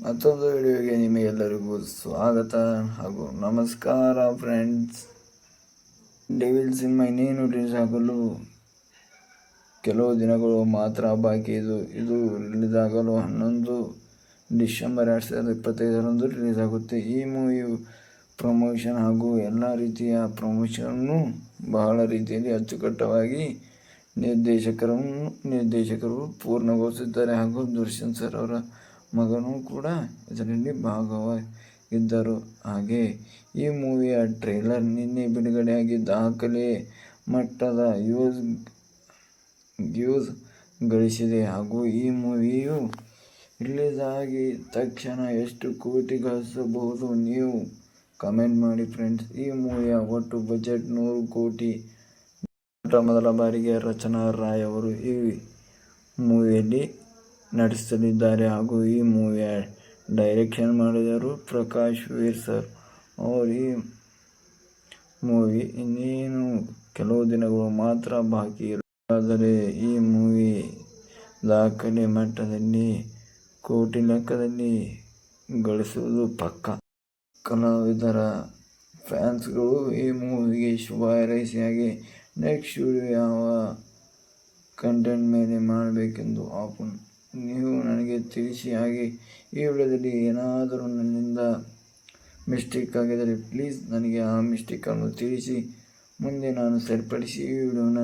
ಮತ್ತೊಂದು ವಿಡಿಯೋಗೆ ನಿಮಗೆಲ್ಲರಿಗೂ ಸ್ವಾಗತ ಹಾಗೂ ನಮಸ್ಕಾರ ಫ್ರೆಂಡ್ಸ್. ಡೆವಿಲ್ ಸಿನಿಮಾ ಇನ್ನೇನು ರಿಲೀಸ್ ಆಗಲು ಕೆಲವು ದಿನಗಳು ಮಾತ್ರ ಬಾಕಿ. ಇದು ರಿಲೀಸ್ ಆಗಲು 11 ಡಿಸೆಂಬರ್ 2025 ರಿಲೀಸ್ ಆಗುತ್ತೆ. ಈ ಮೂವಿಯು ಪ್ರಮೋಷನ್ ಹಾಗೂ ಎಲ್ಲ ರೀತಿಯ ಪ್ರಮೋಷನ್ನು ಬಹಳ ರೀತಿಯಲ್ಲಿ ಅಚ್ಚುಕಟ್ಟಾಗಿ ನಿರ್ದೇಶಕರು ಪೂರ್ಣಗೊಳಿಸಿದ್ದಾರೆ ಹಾಗೂ ದರ್ಶನ್ ಸರ್ ಅವರ ಮಗನೂ ಕೂಡ ಇದರಲ್ಲಿ ಭಾಗವಾಗಿದ್ದರು. ಹಾಗೆ ಈ ಮೂವಿಯ ಟ್ರೇಲರ್ ನಿನ್ನೆ ಬಿಡುಗಡೆಯಾಗಿ ದಾಖಲೆ ಮಟ್ಟದ ವ್ಯೂಸ್ ಗಳಿಸಿದೆ. ಹಾಗೂ ಈ ಮೂವಿಯು ರಿಲೀಸ್ ಆಗಿ ತಕ್ಷಣ ಎಷ್ಟು ಕೋಟಿ ಗಳಿಸಬಹುದು ನೀವು ಕಮೆಂಟ್ ಮಾಡಿ ಫ್ರೆಂಡ್ಸ್. ಈ ಮೂವಿಯ ಒಟ್ಟು ಬಜೆಟ್ 100 ಕೋಟಿ. ಮೊದಲ ಬಾರಿಗೆ ರಚನಾ ರಾಯ್ ಅವರು ಈ ಮೂವಿಯಲ್ಲಿ ನಟಿಸಲಿದ್ದಾರೆ ಹಾಗೂ ಈ ಮೂವಿಯ ಡೈರೆಕ್ಷನ್ ಮಾಡಿದರು ಪ್ರಕಾಶ್ ವೀರ್ ಸರ್ ಅವರು. ಈ ಮೂವಿ ಇನ್ನೇನು ಕೆಲವು ದಿನಗಳು ಮಾತ್ರ ಬಾಕಿ ಇರುವುದಾದರೆ ಈ ಮೂವಿ ದಾಖಲೆ ಮಟ್ಟದಲ್ಲಿ ಕೋಟಿ ಲೆಕ್ಕದಲ್ಲಿ ಗಳಿಸುವುದು ಪಕ್ಕ. ಕಲಾವಿದರ ಫ್ಯಾನ್ಸ್ಗಳು ಈ ಮೂವಿಗೆ ಶುಭ ಹಾರೈಸಿ ಹಾಗೆ ನೆಕ್ಸ್ಟ್ ವಿಡಿಯೋ ಯಾವ ಕಂಟೆಂಟ್ ಮೇಲೆ ಮಾಡಬೇಕೆಂದು ನೀವು ನನಗೆ ತಿಳಿಸಿ. ಹಾಗೆ ಈ ವಿಡಿಯೋದಲ್ಲಿ ಏನಾದರೂ ನನ್ನಿಂದ ಮಿಸ್ಟೇಕ್ ಆಗಿದ್ದರೆ ಪ್ಲೀಸ್ ನನಗೆ ಆ ಮಿಸ್ಟೇಕನ್ನು ತಿಳಿಸಿ, ಮುಂದೆ ನಾನು ಸರಿಪಡಿಸಿ ಈ ವಿಡಿಯೋನ